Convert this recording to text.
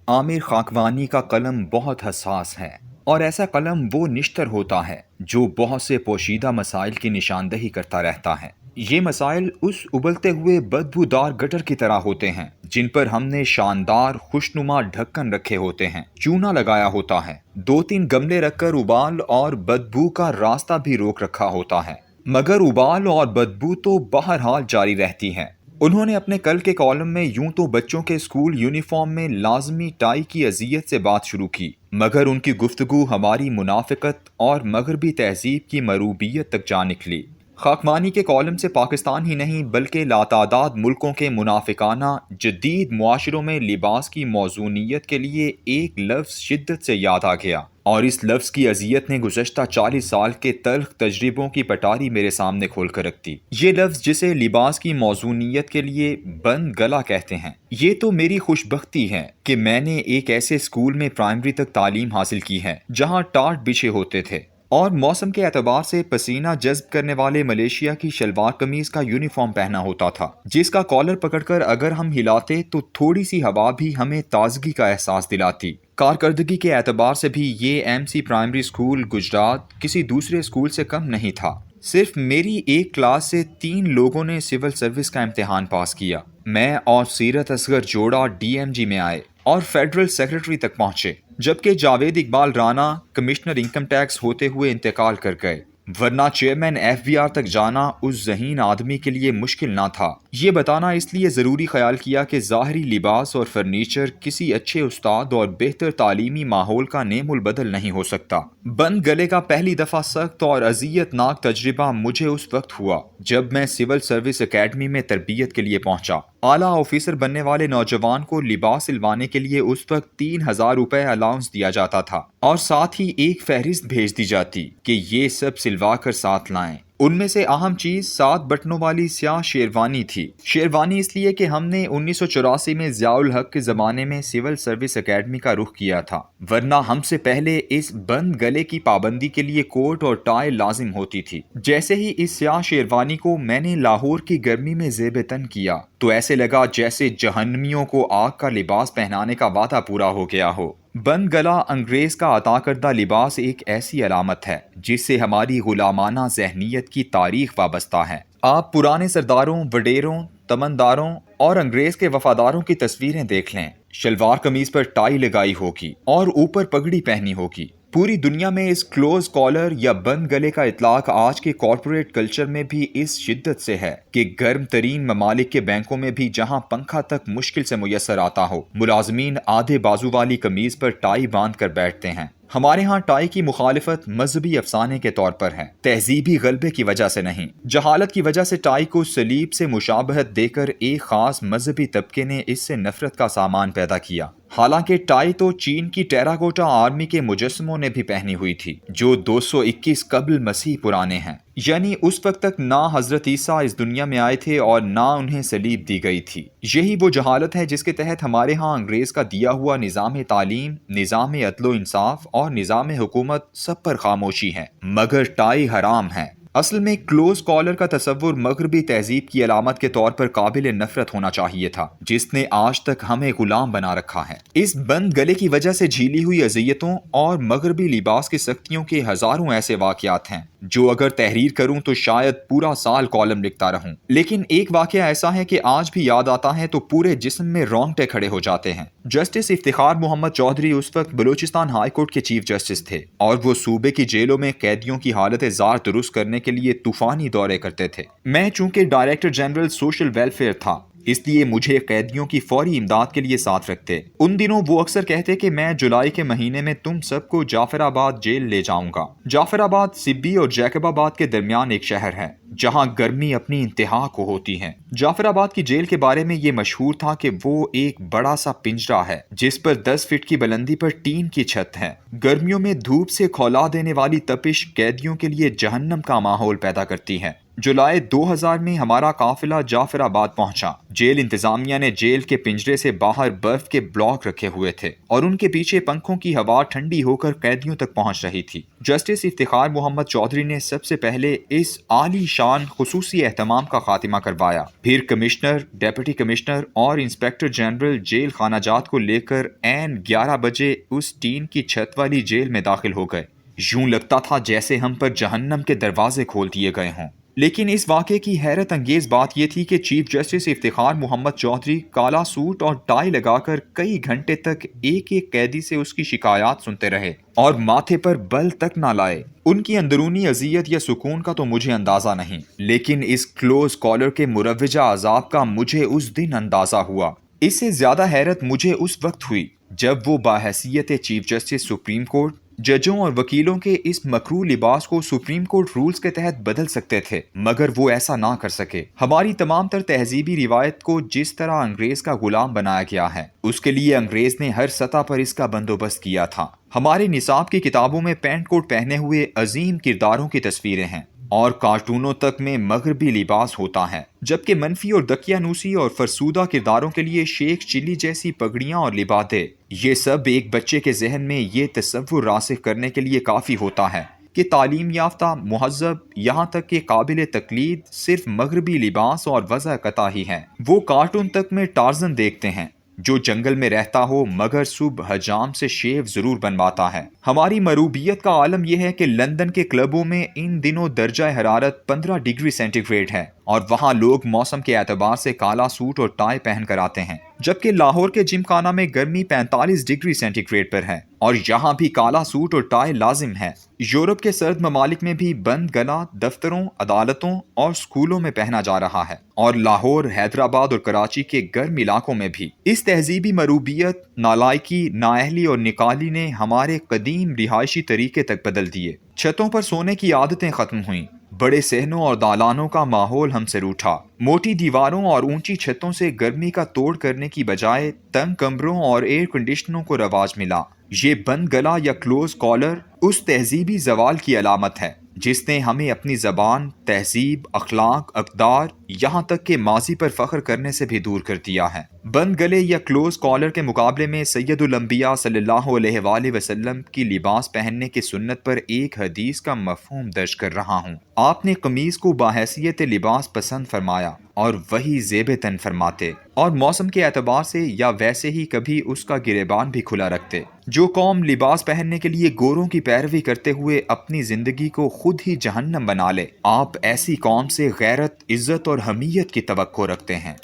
عامر خاکوانی کا قلم بہت حساس ہے اور ایسا قلم وہ نشتر ہوتا ہے جو بہت سے پوشیدہ مسائل کی نشاندہی کرتا رہتا ہے۔ یہ مسائل اس ابلتے ہوئے بدبودار گٹر کی طرح ہوتے ہیں جن پر ہم نے شاندار خوشنما ڈھکن رکھے ہوتے ہیں، چونا لگایا ہوتا ہے، 2-3 گملے رکھ کر ابال اور بدبو کا راستہ بھی روک رکھا ہوتا ہے، مگر ابال اور بدبو تو بہرحال جاری رہتی ہے۔ انہوں نے اپنے کل کے کالم میں یوں تو بچوں کے اسکول یونیفارم میں لازمی ٹائی کی اذیت سے بات شروع کی، مگر ان کی گفتگو ہماری منافقت اور مغربی تہذیب کی مروبیت تک جا نکلی۔ خاکوانی کے کالم سے پاکستان ہی نہیں بلکہ لاتعداد ملکوں کے منافقانہ جدید معاشروں میں لباس کی موزونیت کے لیے ایک لفظ شدت سے یاد آ گیا، اور اس لفظ کی اذیت نے گزشتہ 40 سال کے تلخ تجربوں کی پٹاری میرے سامنے کھول کر رکھ دی۔ یہ لفظ جسے لباس کی موزونیت کے لیے بند گلا کہتے ہیں، یہ تو میری خوش بختی ہے کہ میں نے ایک ایسے اسکول میں پرائمری تک تعلیم حاصل کی ہے جہاں ٹاٹ بچھے ہوتے تھے اور موسم کے اعتبار سے پسینہ جذب کرنے والے ملیشیا کی شلوار قمیض کا یونیفارم پہنا ہوتا تھا، جس کا کالر پکڑ کر اگر ہم ہلاتے تو تھوڑی سی ہوا بھی ہمیں تازگی کا احساس دلاتی۔ کارکردگی کے اعتبار سے بھی یہ M C primary school Gujrat کسی دوسرے اسکول سے کم نہیں تھا۔ صرف میری ایک کلاس سے 3 لوگوں نے سول سروس کا امتحان پاس کیا۔ میں اور سیرت اصغر جوڑا ڈی ایم جی میں آئے اور فیڈرل سیکرٹری تک پہنچے، جبکہ Javed Iqbal Rana commissioner income tax ہوتے ہوئے انتقال کر گئے، ورنہ چیئرمین ایف بی آر تک جانا اس ذہین آدمی کے لیے مشکل نہ تھا۔ یہ بتانا اس لیے ضروری خیال کیا کہ ظاہری لباس اور فرنیچر کسی اچھے استاد اور بہتر تعلیمی ماحول کا نعم البدل نہیں ہو سکتا۔ بند گلے کا پہلی دفعہ سخت اور اذیت ناک تجربہ مجھے اس وقت ہوا جب میں سول سروس اکیڈمی میں تربیت کے لیے پہنچا۔ اعلیٰ آفیسر بننے والے نوجوان کو لباس سلوانے کے لیے اس وقت 3000 روپے الاؤنس دیا جاتا تھا اور ساتھ ہی ایک فہرست بھیج دی جاتی کہ یہ سب سلوا کر ساتھ لائیں۔ ان میں سے اہم چیز 7 بٹنوں والی سیاہ شیروانی تھی۔ شیروانی اس لیے کہ ہم نے 1984 میں ضیاء الحق کے زمانے میں سول سروس اکیڈمی کا رخ کیا تھا، ورنہ ہم سے پہلے اس بند گلے کی پابندی کے لیے کوٹ اور ٹائی لازم ہوتی تھی۔ جیسے ہی اس سیاہ شیروانی کو میں نے لاہور کی گرمی میں زیب تن کیا تو ایسے لگا جیسے جہنمیوں کو آگ کا لباس پہنانے کا وعدہ پورا ہو گیا ہو۔ بند گلا انگریز کا عطا کردہ لباس ایک ایسی علامت ہے جس سے ہماری غلامانہ ذہنیت کی تاریخ وابستہ ہے۔ آپ پرانے سرداروں، وڈیروں، تمنداروں اور انگریز کے وفاداروں کی تصویریں دیکھ لیں، شلوار قمیض پر ٹائی لگائی ہوگی اور اوپر پگڑی پہنی ہوگی۔ پوری دنیا میں اس کلوز کالر یا بند گلے کا اطلاق آج کے کارپوریٹ کلچر میں بھی اس شدت سے ہے کہ گرم ترین ممالک کے بینکوں میں بھی جہاں پنکھا تک مشکل سے میسر آتا ہو، ملازمین آدھے بازو والی قمیض پر ٹائی باندھ کر بیٹھتے ہیں۔ ہمارے ہاں ٹائی کی مخالفت مذہبی افسانے کے طور پر ہے، تہذیبی غلبے کی وجہ سے نہیں۔ جہالت کی وجہ سے ٹائی کو صلیب سے مشابہت دے کر ایک خاص مذہبی طبقے نے اس سے نفرت کا سامان پیدا کیا، حالانکہ ٹائی تو چین کی ٹیراکوٹا آرمی کے مجسموں نے بھی پہنی ہوئی تھی جو 221 قبل مسیح پرانے ہیں، یعنی اس وقت تک نہ حضرت عیسیٰ اس دنیا میں آئے تھے اور نہ انہیں صلیب دی گئی تھی۔ یہی وہ جہالت ہے جس کے تحت ہمارے ہاں انگریز کا دیا ہوا نظام تعلیم، نظام عدل و انصاف اور نظام حکومت سب پر خاموشی ہے، مگر ٹائی حرام ہے۔ اصل میں کلوز کالر کا تصور مغربی تہذیب کی علامت کے طور پر قابل نفرت ہونا چاہیے تھا جس نے آج تک ہمیں غلام بنا رکھا ہے۔ اس بند گلے کی وجہ سے جھیلی ہوئی اذیتوں اور مغربی لباس کی سختیوں کے ہزاروں ایسے واقعات ہیں جو اگر تحریر کروں تو شاید پورا سال کالم لکھتا رہوں، لیکن ایک واقعہ ایسا ہے کہ آج بھی یاد آتا ہے تو پورے جسم میں رونگٹے کھڑے ہو جاتے ہیں۔ جسٹس افتخار محمد چودھری اس وقت بلوچستان ہائی کورٹ کے چیف جسٹس تھے اور وہ صوبے کی جیلوں میں قیدیوں کی حالت زار درست کرنے کے لیے طوفانی دورے کرتے تھے۔ میں چونکہ ڈائریکٹر جنرل سوشل ویلفیئر تھا اس لیے مجھے قیدیوں کی فوری امداد کے لیے ساتھ رکھتے۔ ان دنوں وہ اکثر کہتے کہ میں جولائی کے مہینے میں تم سب کو جعفر آباد جیل لے جاؤں گا۔ جعفر آباد سبی اور جیکب آباد کے درمیان ایک شہر ہے جہاں گرمی اپنی انتہا کو ہوتی ہے۔ جعفر آباد کی جیل کے بارے میں یہ مشہور تھا کہ وہ ایک بڑا سا پنجرا ہے جس پر 10 فٹ کی بلندی پر ٹین کی چھت ہے۔ گرمیوں میں دھوپ سے کھولا دینے والی تپش قیدیوں کے لیے جہنم کا ماحول پیدا کرتی ہے۔ جولائی 2000 میں ہمارا قافلہ جعفر آباد پہنچا۔ جیل انتظامیہ نے جیل کے پنجرے سے باہر برف کے بلاک رکھے ہوئے تھے اور ان کے پیچھے پنکھوں کی ہوا ٹھنڈی ہو کر قیدیوں تک پہنچ رہی تھی۔ جسٹس افتخار محمد چودھری نے سب سے پہلے اس عالی شان شان خصوصی اہتمام کا خاتمہ کروایا۔ پھر کمشنر، ڈیپٹی کمشنر اور انسپیکٹر جنرل جیل خانہ جات کو لے کر عین 11 بجے اس ٹین کی چھت والی جیل میں داخل ہو گئے۔ یوں لگتا تھا جیسے ہم پر جہنم کے دروازے کھول دیے گئے ہوں۔ لیکن اس واقعے کی حیرت انگیز بات یہ تھی کہ چیف جسٹس افتخار محمد چودھری کالا سوٹ اور ٹائی لگا کر کئی گھنٹے تک ایک ایک قیدی سے اس کی شکایات سنتے رہے اور ماتھے پر بل تک نہ لائے۔ ان کی اندرونی اذیت یا سکون کا تو مجھے اندازہ نہیں، لیکن اس کلوز کالر کے مروجہ عذاب کا مجھے اس دن اندازہ ہوا۔ اس سے زیادہ حیرت مجھے اس وقت ہوئی جب وہ بحیثیت چیف جسٹس سپریم کورٹ ججوں اور وکیلوں کے اس مکروہ لباس کو سپریم کورٹ رولز کے تحت بدل سکتے تھے، مگر وہ ایسا نہ کر سکے۔ ہماری تمام تر تہذیبی روایت کو جس طرح انگریز کا غلام بنایا گیا ہے، اس کے لیے انگریز نے ہر سطح پر اس کا بندوبست کیا تھا۔ ہمارے نصاب کی کتابوں میں پینٹ کوٹ پہنے ہوئے عظیم کرداروں کی تصویریں ہیں اور کارٹونوں تک میں مغربی لباس ہوتا ہے، جبکہ منفی اور دقیانوسی اور فرسودہ کرداروں کے لیے شیخ چلی جیسی پگڑیاں اور لبادے، یہ سب ایک بچے کے ذہن میں یہ تصور راسخ کرنے کے لیے کافی ہوتا ہے کہ تعلیم یافتہ، مہذب، یہاں تک کہ قابل تقلید صرف مغربی لباس اور وضع قطع ہی ہے۔ وہ کارٹون تک میں ٹارزن دیکھتے ہیں جو جنگل میں رہتا ہو مگر صبح حجام سے شیو ضرور بنواتا ہے۔ ہماری مروبیت کا عالم یہ ہے کہ لندن کے کلبوں میں ان دنوں درجہ حرارت 15 ڈگری سینٹی گریڈ ہے اور وہاں لوگ موسم کے اعتبار سے کالا سوٹ اور ٹائی پہن کر آتے ہیں، جبکہ لاہور کے جم خانہ میں گرمی 45 ڈگری سینٹی گریڈ پر ہے اور یہاں بھی کالا سوٹ اور ٹائی لازم ہے۔ یورپ کے سرد ممالک میں بھی بند گلا دفتروں، عدالتوں اور سکولوں میں پہنا جا رہا ہے، اور لاہور، حیدرآباد اور کراچی کے گرم علاقوں میں بھی۔ اس تہذیبی مروبیت، نالائکی، نااہلی اور نکالی نے ہمارے قدیم رہائشی طریقے تک بدل دیے۔ چھتوں پر سونے کی عادتیں ختم ہوئیں، بڑے صحنوں اور دالانوں کا ماحول ہم سے روٹھا۔ موٹی دیواروں اور اونچی چھتوں سے گرمی کا توڑ کرنے کی بجائے تنگ کمروں اور ایئر کنڈیشنوں کو رواج ملا۔ یہ بند گلا یا کلوز کالر اس تہذیبی زوال کی علامت ہے جس نے ہمیں اپنی زبان، تہذیب، اخلاق، اقدار، یہاں تک کہ ماضی پر فخر کرنے سے بھی دور کر دیا ہے۔ بند گلے یا کلوز کالر کے مقابلے میں سید الانبیاء صلی اللہ علیہ وآلہ وسلم کی لباس پہننے کی سنت پر ایک حدیث کا مفہوم درج کر رہا ہوں۔ آپ نے قمیض کو بحیثیت لباس پسند فرمایا اور وہی زیب تن فرماتے، اور موسم کے اعتبار سے یا ویسے ہی کبھی اس کا گریبان بھی کھلا رکھتے۔ جو قوم لباس پہننے کے لیے گوروں کی پیروی کرتے ہوئے اپنی زندگی کو خود ہی جہنم بنا لے، آپ ایسی قوم سے غیرت، عزت اور حمیت کی توقع رکھتے ہیں۔